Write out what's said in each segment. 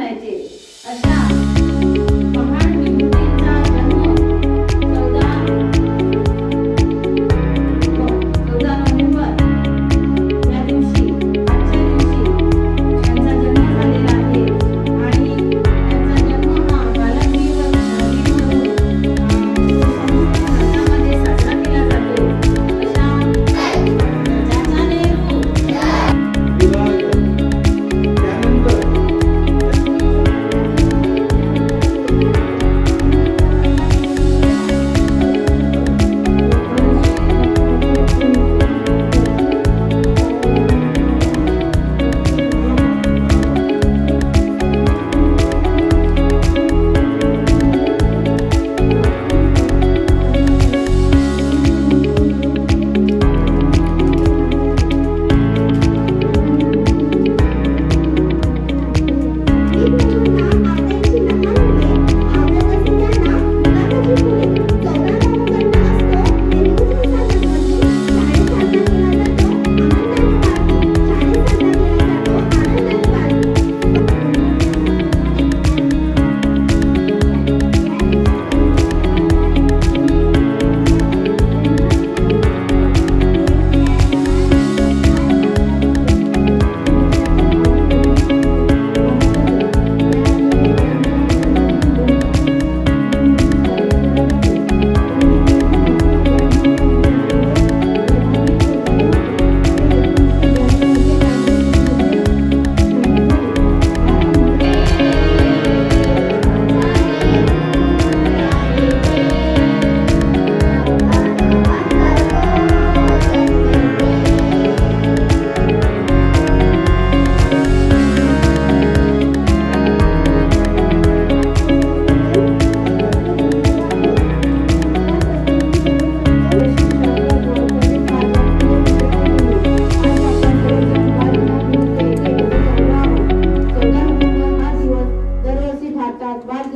म्हणायचे अशा महान विभूतींचा जन्म 14 नोव्हेंबर या दिवशी आजच्या दिवशी त्यांचा जन्म झालेला आहे आणि त्यांचा जन्म हा बालदिन म्हणून भारतामध्ये साजरा केला जातो। अशा चाचा नेहरू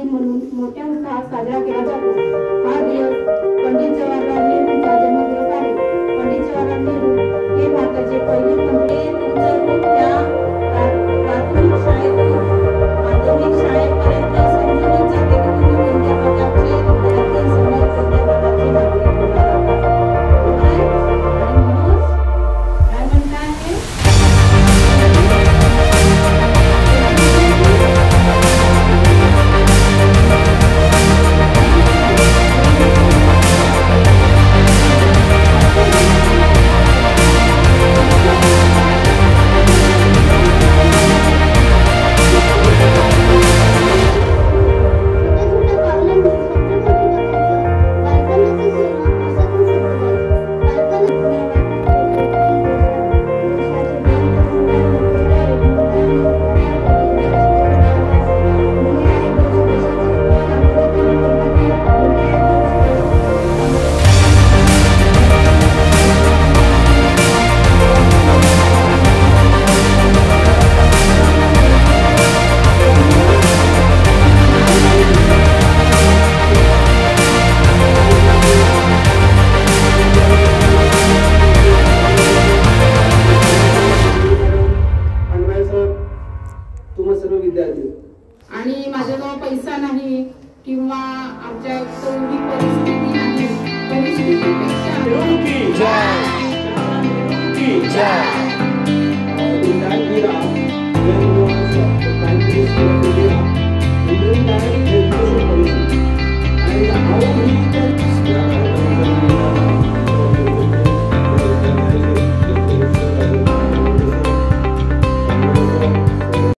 म्हणून मोठ्या उत्साहात साजरा केला जातो। हा दिवस पंडित जवाहरलाल नेहरूंचा जन्मदिवस आहे। पंडित जवाहरलाल नेहरू हे भारताचे पहिले तुमचं त्या प्राथमिक शाळेतून माध्यमिक शाळेपर्यंत समजून जाते की तुम्ही कोणत्या प्रकारचे विद्यार्थी समाज कोणत्या प्रकारचे नागरिक होणार आहात। आणि म्हणून काय म्हणतात ते आणि माझ्याजवळ पैसा नाही किंवा आमच्या एवढी परिस्थिती नाही, परिस्थितीपेक्षा